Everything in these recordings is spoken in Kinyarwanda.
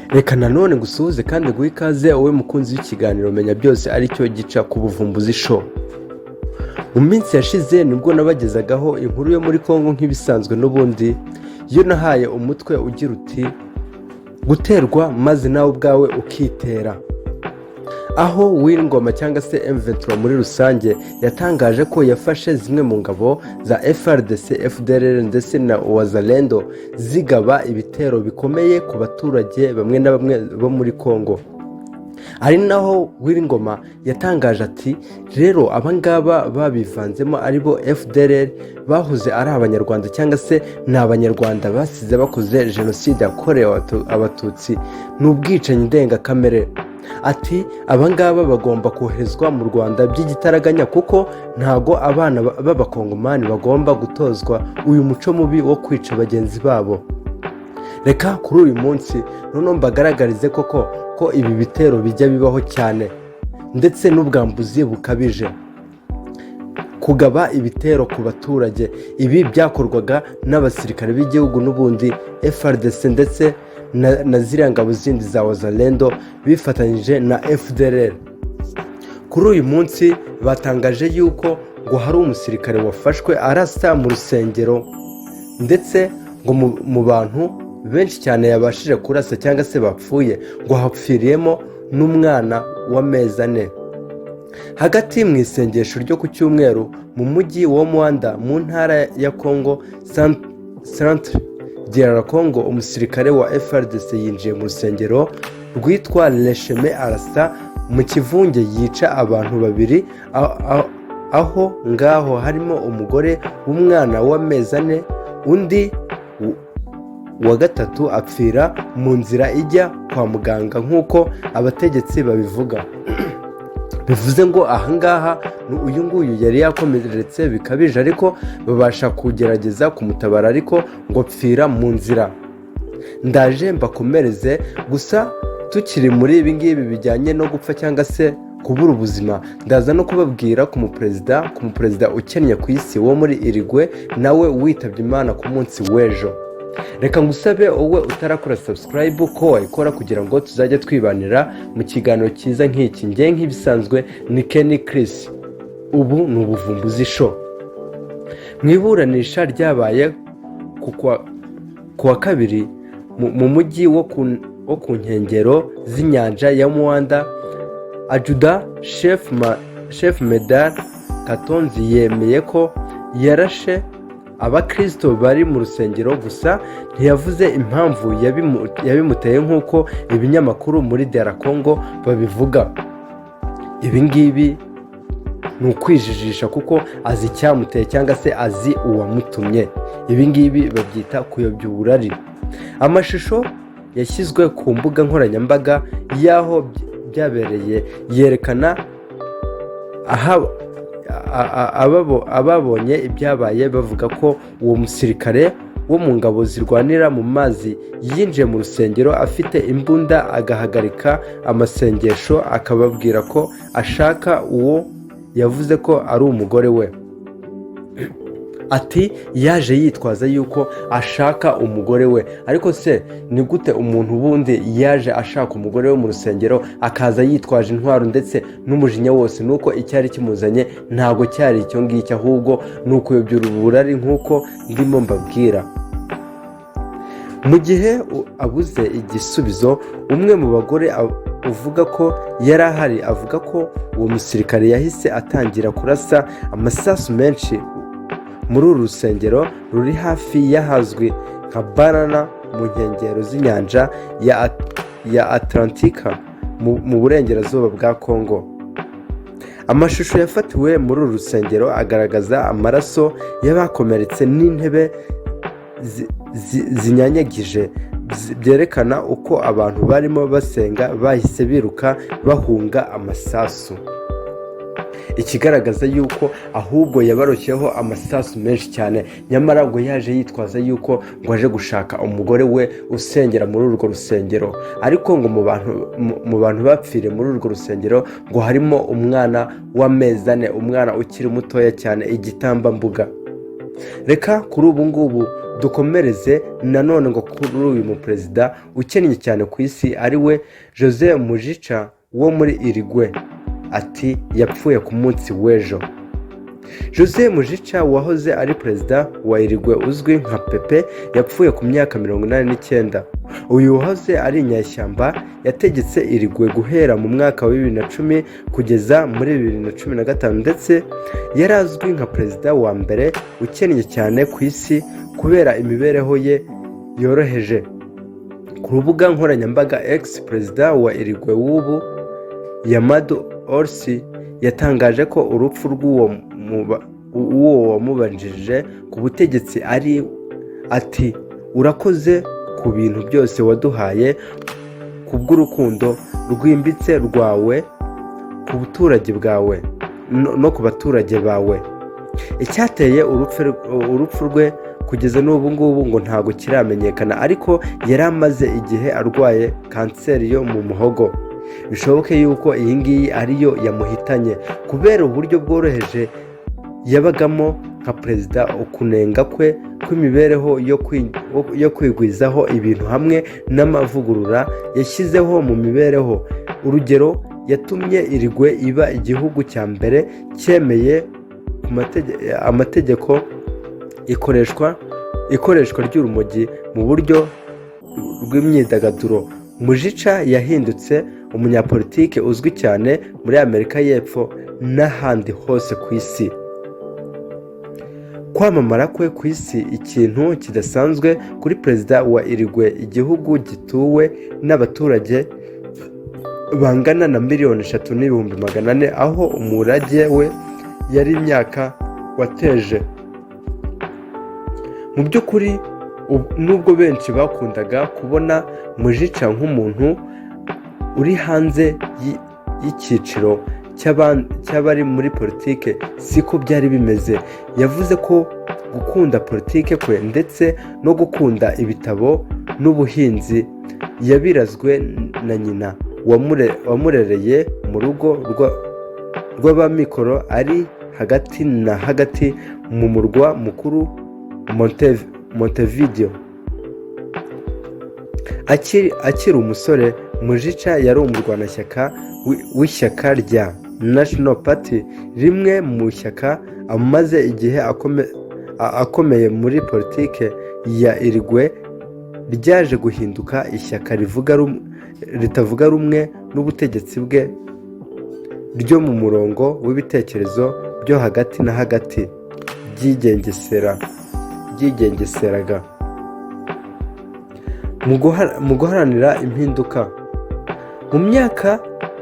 Reka nanone gusuhuze kandi guha ikaze wowe mukunzi w'ikiganiro menya byose aricyo gica ku buvumbuzi show. Mu minsi yashize nibwo nabagezagaho inkuru yo muri Congo nk'ibisanzwe n'ubundi yo nahaye umutwe ugira uti guterwa maze nawe ubwawe ukitera. Aho W'ingoma cyangwa se M23 muri rusange yatangaje ko yafashe zimwe mu ngabo za FRDC, FDLR ndetse na Wazalendo zigaba ibitero bikomeye ku baturage bamwe na bamwe bo muri Congo. Ari naho W'ingoma yatangaje ati rero abangaba babivanzemo aribo FDLR bahuze ari abanyarwanda cyangwa se n'abanyarwanda basize bakoze jenoside yakorewe abatutsi n'ubwicanyi ndengakamere. Ati abangaba bagomba koherezwa mu Rwanda by'igitaraganya kuko ntago abana b'abakongomani bagomba gutozwa uyu muco mubi wo kwica bagenzi babo. Reka kuri uyu munsi none mbagaragarize koko ko ibi bitero bijya bibaho cyane ndetse n'ubwambuzi bukabije. Kugaba ibitero ku baturage ibi byakorwaga n'abasirikare b'igihugu n'ubundi FRDC ndetse na ziriya ngabo zindi za Wazalendo bifatanyije na FDLR. Kuri uyu munsi batangaje yuko ngo hari umusirikare wafashwe arasa mu rusengero ndetse ngo mu bantu benshi cyane yabashije kurasa cyangwa se bapfuye ngo hapfiriyemo n'umwana w'amezi 4. Hagati mu isengesho ryo ku cyumweru mu mujyi wa Muanda mu ntara ya Congo Centre de Congo, umusirikare wa FRDC yinjiye mu rusengero rwitwa Lesheme arasa mu kivunge yica abantu 2 aho ngaho harimo umugore w'umwana w'amezi 4 undi wa gatatu apfira mu nzira ijya kwa muganga nk'uko abategetsi babivuga. Bivuze ngo ahangaha uyu nguyu yari yakomeretse bikabije ariko babasha kugerageza kumutabara ariko ngo pfira mu nzira. Ndaje mbakomereze gusa tukiri muri ibi ngibi bijyanye no gupfa cyangwa se kubura ubuzima, ndaza no kubabwira ku muperezida ukennye ku isi wo muri Uruguay nawe witabye Imana ku munsi w'ejo. Reka ngusabe wowe utarakora subscribe ko wayikora kugira ngo tuzajye twibanira mu kiganiro cyiza nk'iki. Nge nk'ibisanzwe ni Kenny Chris, ubu ni ubuvumbuzi show. Mwiburanisha ryabaye ku wa kabiri mu mujyi wo ku nkengero z'inyanja ya Muanda, AJYA chef Medal Katonzi yemeye ko yarashe abakristo bari mu rusengero gusa ntiyavuze impamvu yabimuteye nk'uko ibinyamakuru muri Congo babivuga. Ibi ngibi ni ukwijijisha kuko azi icyamuteye cyangwa se azi uwamutumye. Ibi ngibi babyita kuyobya uburari. Amashusho yashyizwe ku mbuga nkoranyambaga y'aho byabereye yerekana ababonye ibyabaye bavuga ko uwo musirikare wo mu ngabo zirwanira mu mazi yinjiye mu rusengero afite imbunda agahagarika amasengesho akababwira ko ashaka uwo yavuze ko ari umugore we. Ati yaje yitwaza yuko ashaka umugore we, ariko se ni gute umuntu bundi yaje ashaka umugore we mu rusengero akaza yitwaje intwaro ndetse n'umujinya wose? Nuko icyari kimuzanye ntago cyari icyo ngicyo, ahubwo nuko uyobya uburari nk'uko ndimo mbabwira. Mu gihe abuze igisubizo, umwe mu bagore uvuga ko yari ahari avuga ko uwo musirikare yahise atangira kurasa amasasu menshi muri uru rusengero ruri hafi y'ahazwi nka Banana mu nkengero z'inyanja ya Atlantika mu burengerazuba bwa Congo. Amashusho yafatiwe muri uru rusengero agaragaza amaraso y'abakomeretse n'intebe zinyanyagije, byerekana uko abantu barimo basenga bahise biruka bahunga amasasu. Ikigaragaza yuko ahubwo yabaroshyeho amasasu menshi cyane, nyamara ngo yaje yitwaza yuko ngo aje gushaka umugore we usengera muri urwo rusengero. Ariko ngo mu bantu bapfire muri urwo rusengero ngo harimo umwana w'amezi 4, umwana ukiri mutoya cyane, igitambambuga. Reka kuri ubu ngubu dukomereze nanone ngo kuri uyu muperezida ukennye cyane ku isi ari we Jose Mujica wo muri Uruguay, ati yapfuye ku munsi w'ejo. Jose Mujica wahoze ari perezida wa Uruguay uzwi nka Pepe yapfuye ku myaka 89. Uyu wahoze ari inyeshyamba yategetse Uruguay guhera mu mwaka wa 2010 kugeza muri 2015 ndetse yari azwi nka perezida wa mbere ukennye cyane ku isi kubera imibereho ye yoroheje. Ku rubuga nkoranyambaga X, perezida wa Uruguay w'ubu Yamado Orsi yatangaje ko urupfu rw'uwo wamubanjirije ku butegetsi ati urakoze ku bintu byose waduhaye, ku bw'urukundo rwimbitse rwawe ku buturage bwawe no ku baturage bawe. Icyateye urupfu rwe kugeza n'ubu ngubu ngo ntago kiramenyekana, ariko yari amaze igihe arwaye kanseri yo mu muhogo. Bishoboke yuko iyi ngiyi ariyo yamuhitanye kubera uburyo bworoheje yabagamo nka perezida, ukunenga kwe kw'imibereho yo kwigwizaho ibintu hamwe n'amavugurura yashyizeho mu mibereho. Urugero, yatumye Uruguay iba igihugu cya mbere cyemeye amategeko ikoreshwa ry'urumogi mu buryo rw'imyidagaduro. Mujica yahindutse umunyapolitike uzwi cyane muri Amerika y'Epfo n'ahandi hose ku isi. Kwamamara kwe ku isi ikintu kidasanzwe kuri perezida wa Uruguay, igihugu gituwe n'abaturage bangana na 3,400,000, aho umurage we yari imyaka wateje. Mu by'ukuri nubwo benshi bakundaga kubona Mujica nk'umuntu uri hanze y'icyiciro cy'abari muri politike, siko byari bimeze. Yavuze ko gukunda politike kwe ndetse no gukunda ibitabo n'ubuhinzi yabirazwe na nyina wamurereye mu rugo rw'abamikoro ari hagati na hagati mu murwa mukuru Montevideo. Akiri umusore, Mujica yari umurwanashyaka w'ishyaka rya National Party, rimwe mu shyaka amaze igihe akomeye muri politike ya Uruguay, ryaje guhinduka ishyaka ritavuga rumwe n'ubutegetsi bwe ryo mu murongo w'ibitekerezo byo hagati na hagati byigengeseraga mu guharanira impinduka. Mu myaka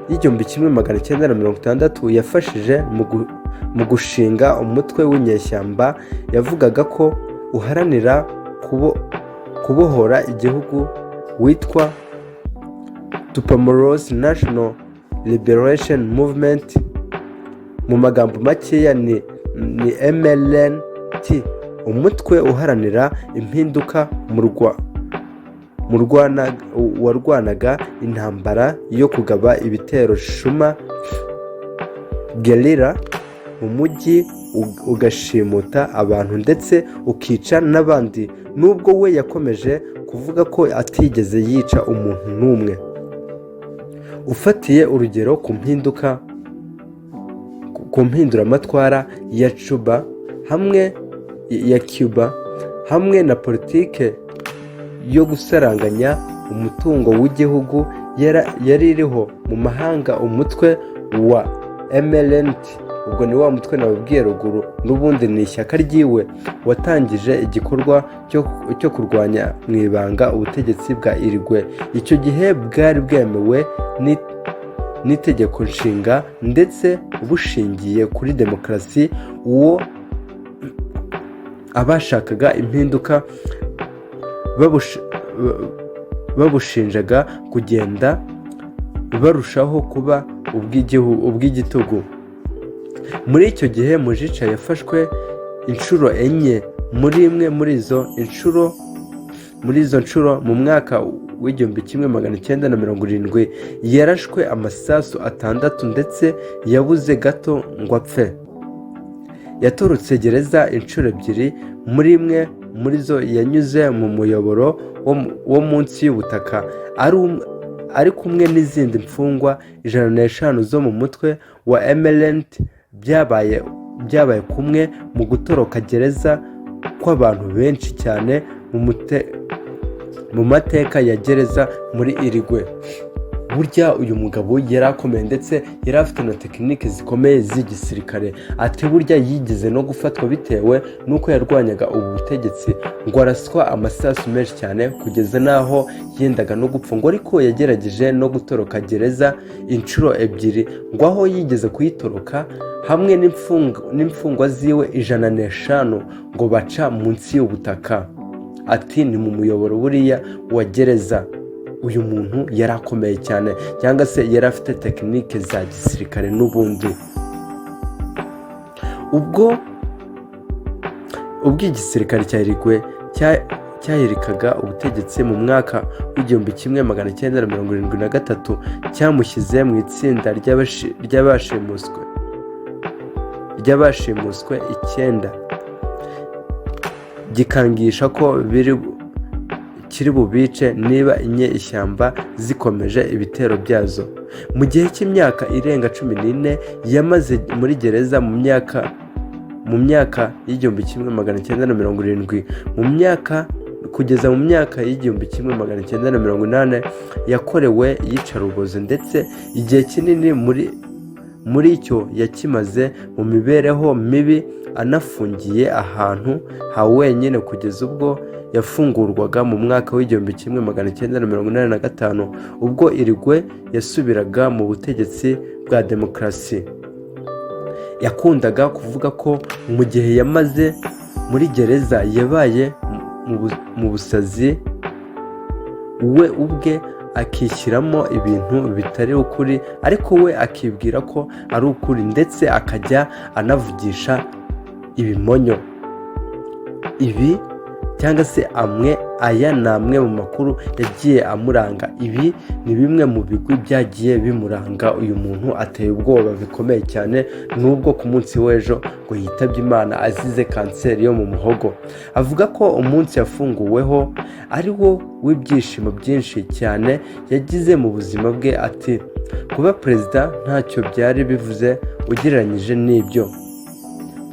y'1960 yafashije mu gushinga umutwe w'inyeshyamba yavugaga ko uharanira kubohora igihugu witwa Tupamaros National Liberation Movement, mu magambo makeya ni MLNT, umutwe uharanira impinduka warwanaga intambara yo kugaba ibitero shuma guerrilla mu mujyi, ugashimuta abantu ndetse ukica n'abandi, nubwo we yakomeje kuvuga ko atigeze yica umuntu n'umwe. Ufatiye urugero ku mpinduramatwara ya Cuba hamwe na politike yo gusaranganya umutungo w'igihugu yari iriho mu mahanga, umutwe wa MLNT, ubwo ni wa mutwe nababwiye ruguru, n'ubundi ni ishyaka ryiwe, watangije igikorwa cyo kurwanya mu ibanga ubutegetsi bwa Uruguay. Icyo gihe bwari bwemewe n'itegeko nshinga ndetse bushingiye kuri demokarasi. Uwo abashakaga impinduka babushinjaga kugenda barushaho kuba ubw'igitugu. Muri icyo gihe Mujica yafashwe inshuro enye. Muri imwe muri izo nshuro mu mwaka w'1970 yarashwe amasasu 6 ndetse yabuze gato ngo apfe. Yatorotse gereza inshuro 2, muri imwe muri zo yanyuze mu muyoboro wo munsi y'ubutaka ari kumwe n'izindi mfungwa 105 zo mu mutwe wa emerald byabaye kumwe mu gutoroka gereza kw'abantu benshi cyane mu mateka ya gereza muri Uruguay. Burya uyu mugabo yari akomeye ndetse yari afite na tekinike zikomeye z'igisirikare. Ati burya yigeze no gufatwa bitewe n'uko yarwanyaga ubu butegetsi ngo araswa amasasu menshi cyane kugeza n'aho yendaga no gupfa, ngo ariko yagerageje no gutoroka gereza inshuro ebyiri, ngo aho yigeze kuyitoroka hamwe n'imfungwa ziwe 105 ngo baca munsi y'ubutaka. Ati ni mu muyoboro buriya wa gereza. Uyu muntu yari akomeye cyane cyangwa se yari afite tekinike za gisirikare n'ubundi. ubwo igisirikare cya Uruguay cyahirikaga ubutegetsi mu mwaka w'1973 cyamushyize mu itsinda ry'abashimuswe 9 gikangisha ko kiri bubice niba inyeshyamba zikomeje ibitero byazo. Mu gihe cy'imyaka irenga 14 yamaze muri gereza mu myaka y'1970 kugeza mu myaka y'1980 yakorewe iyicarubozo, ndetse igihe kinini muri cyo yakimaze mu mibereho mibi anafungiye ahantu ha wenyine kugeza ubwo yafungurwaga mu mwaka w'1985 ubwo Uruguay yasubiraga mu butegetsi bwa demokarasi. Yakundaga kuvuga ko mu gihe yamaze muri gereza yabaye mu busazi we ubwe akishyiramo ibintu bitari ukuri, ariko we akibwira ko ari ukuri ndetse akajya anavugisha ibimonyo. Ibi cyangwa se aya ni amwe mu makuru yagiye amuranga. Ibi ni bimwe mu bigwi byagiye bimuranga. Uyu muntu ateye ubwoba bikomeye cyane, nubwo ku munsi w'ejo ngo yitabye Imana azize kanseri yo mu muhogo. Avuga ko umunsi yafunguweho ari wo w'ibyishimo byinshi cyane yagize mu buzima bwe. Ati kuba perezida ntacyo byari bivuze ugereranyije n'ibyo.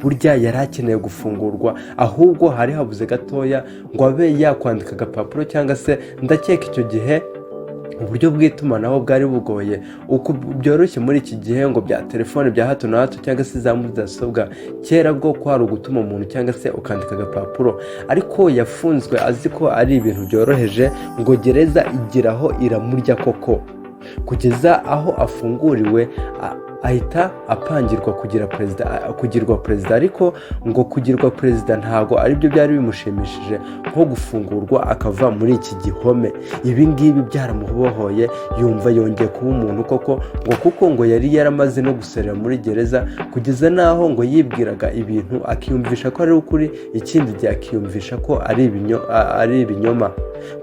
Burya yari akeneye gufungurwa, ahubwo hari habuze gatoya ngo abe yakwandika agapapuro, cyangwa se ndakeka icyo gihe uburyo bw'itumanaho bwari bugoye uko byoroshye muri iki gihe ngo bya telefone bya hato na hato cyangwa se za mudasobwa. Kera bwo kwari ugutuma umuntu cyangwa se ukandika agapapuro, ariko yafunzwe azi ko ari ibintu byoroheje, ngo gereza igiraho iramurya koko kugeza aho afunguriwe ahita apangirwa kugirwa perezida. Ariko ngo kugirwa perezida ntago aribyo byari bimushimishije nko gufungurwa akava muri iki gihome. Ibi ngibi byaramubohoye, yumva yongeye kuba umuntu koko, ngo kuko ngo yari yaramaze no guserera muri gereza kugeza naho ngo yibwiraga ibintu akiyumvisha ko ari ukuri, ikindi gihe akiyumvisha ko ari ibinyoma,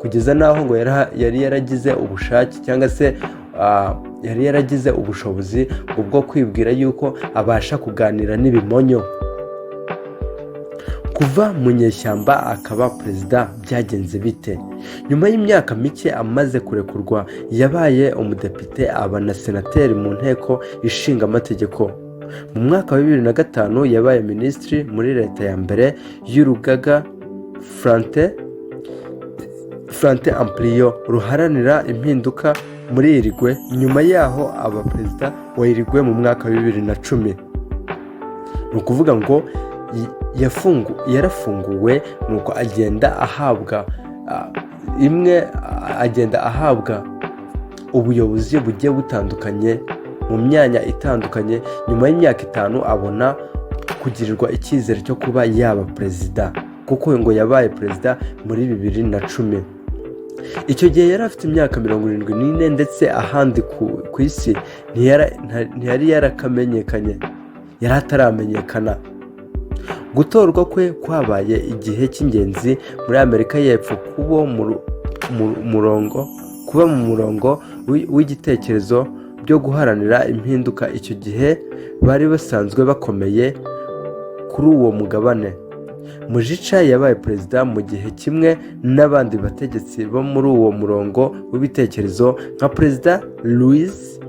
kugeza naho ngo yari yaragize ubushake cyangwa se yari yaragize ubushobozi bwo kwibwira yuko abasha kuganira n'ibimonyo. Kuva mu nyeshyamba akaba perezida byagenze bite? Nyuma y'imyaka mike amaze kurekurwa yabaye umudepite, aba na senateri mu nteko ishinga amategeko. Mu mwaka wa 2005 yabaye minisitiri muri leta ya mbere y'urugaga Frente Amplio ruharanira impinduka muri Uruguay. Nyuma yaho aba perezida wa Uruguay mu mwaka wa 2010. Ni ukuvuga ngo yarafunguwe, nuko agenda ahabwa ubuyobozi bugiye butandukanye mu myanya itandukanye. Nyuma y'imyaka 5 abona kugirirwa icyizere cyo kuba yaba perezida, kuko ngo yabaye perezida muri 2010. Icyo gihe yari afite imyaka 74 ndetse ahandi ku isi ntiyari yarakamenyekanye, yari ataramenyekana. Gutorwa kwe kwabaye igihe cy'ingenzi muri Amerika y'Epfo, kuba mu murongo w'igitekerezo byo guharanira impinduka. Icyo gihe bari basanzwe bakomeye kuri uwo mugabane. Mujica yabaye perezida mu gihe kimwe n'abandi bategetsi bo muri uwo murongo w'ibitekerezo nka perezida Luiz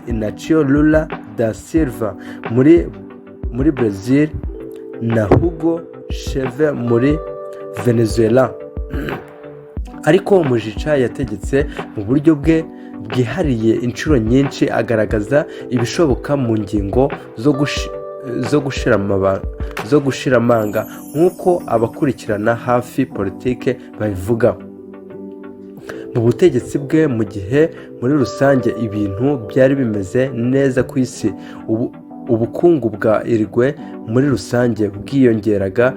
Inacio Lula da Silva muri Brazil na Hugo Chavez muri Venezuela. Ariko Mujica yategetse mu buryo bwe bwihariye inshuro nyinshi, agaragaza ibishoboka mu ngingo zo gushira amanga nk'uko abakurikirana hafi politike babivuga. Mu butegetsi bwe mu gihe muri rusange ibintu byari bimeze neza ku isi, ubukungu bwa Uruguay muri rusange bwiyongeraga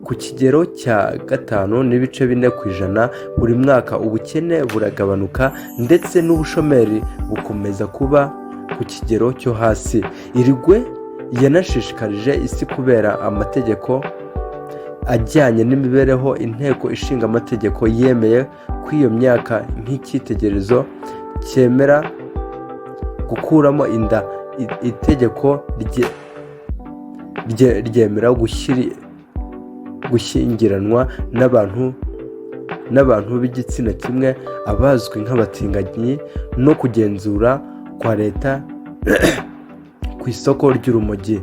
ku kigero cya 5.4% buri mwaka, ubukene buragabanuka ndetse n'ubushomeri bukomeza kuba ku kigero cyo hasi. Uruguay yanashishikarije isi kubera amategeko ajyanye n'imibereho. Inteko ishinga amategeko yemeye ko iyo myaka nk'icyitegererezo cyemera gukuramo inda. Itegeko ryemera gushyingiranwa n'abantu b'igitsina kimwe, abazwi nk'abatinganyi, no kugenzura kwa leta ku isoko ry'urumogi.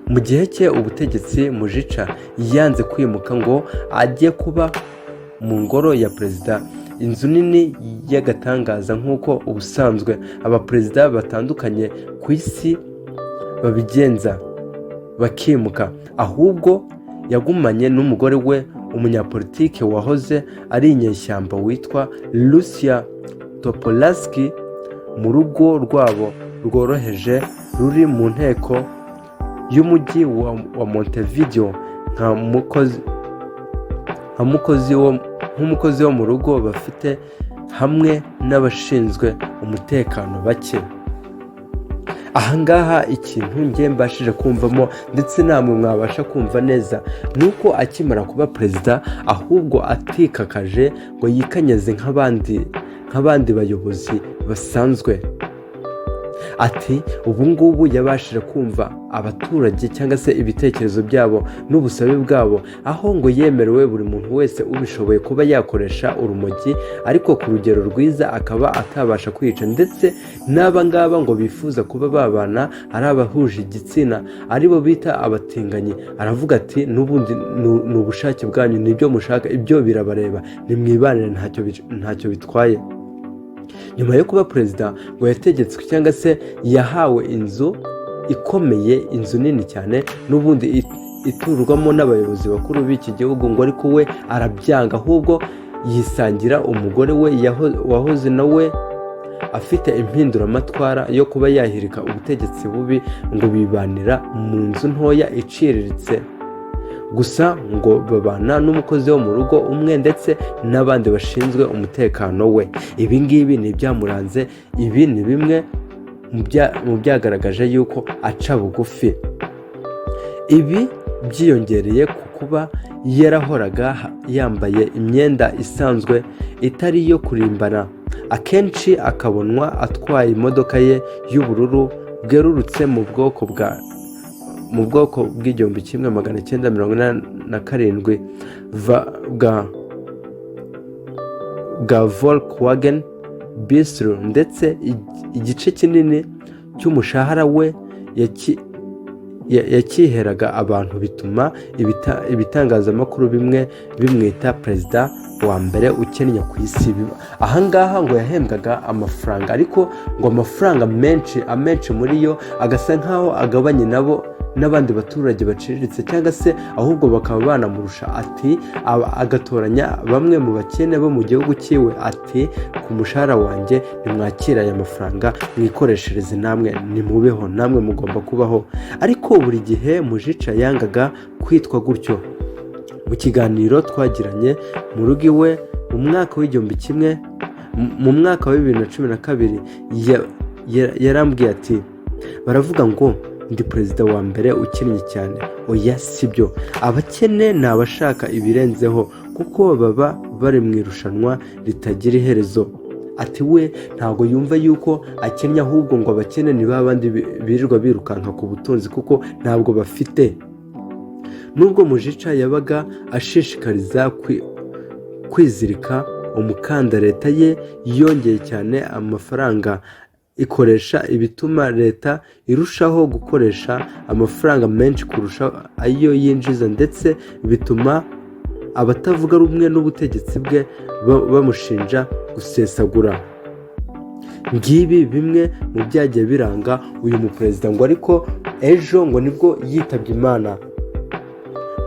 Mu gihe cye ubutegetsi, Mujica yanze kwimuka ngo ajye kuba mu ngoro ya perezida, inzu nini y'agatangaza nk'uko ubusanzwe abaperezida batandukanye ku isi babigenza bakimuka, ahubwo yagumanye n'umugore we umunyapolitike wahoze ari inyeshyamba witwa Lucia Topolansky mu rugo rwabo rworoheje ruri mu nteko y'umujyi wa Montevideo nk'umukozi wo mu rugo bafite hamwe n'abashinzwe umutekano bake. Ahangaha ikintu njye mbashije kumvamo ndetse namwe mwabasha kumva neza nuko akimara kuba perezida ahubwo atikakaje ngo yikanyeze nk'abandi bayobozi basanzwe. Ati ubu ngubu yabashije kumva abaturage cyangwa se ibitekerezo byabo n'ubusabe bwabo, aho ngo yemerewe buri muntu wese ubishoboye kuba yakoresha urumogi, ariko ku rugero rwiza akaba atabasha kwica, ndetse n'aba ngaba ngo bifuza kuba babana ari abahuje igitsina aribo bita abatinganyi. Aravuga ati n'ubundi ni ubushake bwanyu, nibyo mushaka, ibyo birabareba, nimwibanire ntacyo bitwaye. Nyuma yo kuba perezida ngo yategetswe cyangwa se yahawe inzu ikomeye, inzu nini cyane n'ubundi iturwamo n'abayobozi bakuru b'iki gihugu, ngo ariko we arabyanga, ahubwo yisangira umugore we wahoze nawe afite impinduramatwara yo kuba yahirika ubutegetsi bubi, ngo bibanira mu nzu ntoya iciriritse gusa, ngo babana n'umukozi wo mu rugo umwe ndetse n'abandi bashinzwe umutekano we. Ibi ngibi ni ibyamuranze, ibi ni bimwe mu byagaragaje yuko aca bugufi. Ibi byiyongereye ku kuba yarahoraga yambaye imyenda isanzwe itari iyo kurimbana, akenshi akabonwa atwaye imodoka ye y'ubururu bwerurutse mu bwoko bw'igihumbi kimwe 1987 bwa Volkswagen Bistro, ndetse igice kinini cy'umushahara we yakiheraga abantu, bituma ibitangazamakuru bimwe bimwita perezida wa mbere ukennye ku isi. Ahangaha ngo yahembwaga amafaranga, ariko ngo amafaranga amenshi muri yo agasa nkaho agabanye n'abandi baturage baciriritse, cyangwa se ahubwo bakaba banamurusha. Ati agatoranya bamwe mu bakene bo mu gihugu cyiwe, ati ku mushahara wanjye nimwakira aya mafaranga mwikoreshereze, namwe nimubeho, namwe mugomba kubaho. Ariko buri gihe Mujica yangaga kwitwa gutyo. Mu kiganiro twagiranye mu rugo iwe mu mwaka w'igihumbi kimwe mu mwaka wa 2012 yarambwiye ati baravuga ngo ndi perezida wa mbere ukennye cyane. Oya, sibyo, abakene ni abashaka ibirenzeho kuko baba bari mu irushanwa ritagira iherezo. ati we ntabwo yumva yuko akennye, ahubwo ngo abakene ni babandi birirwa birukanka ku butunzi kuko ntabwo bafite. Nubwo Mujica yabaga ashishikariza kwizirika umukanda, leta ye yongeye cyane amafaranga ikoresha ibituma leta irushaho gukoresha amafaranga menshi kurusha ayo yinjiza, ndetse bituma abatavuga rumwe n'ubutegetsi bwe bamushinja gusesagura. Ngibi bimwe mu byagiye biranga uyu muperezida, ngo ariko ejo ngo nibwo yitabye Imana.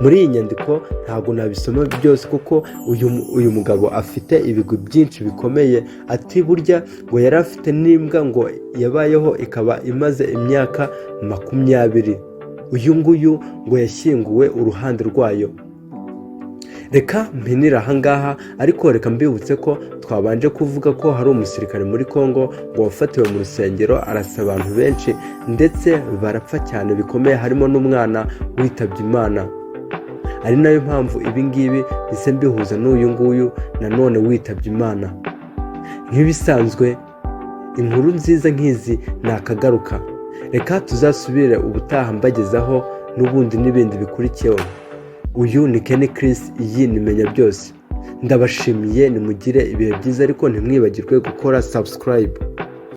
Muri iyi nyandiko ntabwo nabisoma byose kuko uyu mugabo afite ibigwi byinshi bikomeye. Ati burya ngo yari afite n'imbwa ngo yabayeho ikaba imaze imyaka 20. Uyu nguyu ngo yashyinguwe uruhande rwayo. Reka mpinira ahangaha, ariko reka mbibutse ko twabanje kuvuga ko hari umusirikare muri Congo ngo wafatiwe mu rusengero arasa abantu benshi ndetse barapfa cyane bikomeye, harimo n'umwana witabye Imana. Ari nayo mpamvu ibingibi bise mbihuza n'uyu nguyu nanone witabye Imana. Nk'ibisanzwe inkuru nziza nk'izi nakagaruka. Reka tuzasubire ubutaha mbagezaho n'ubundi n'ibindi bikurikiyeho. Uyu ni Kenny Chris, iyi ni Menya Byose. Ndabashimiye, nimugire ibihe byiza, ariko ntimwibagirwe gukora subscribe.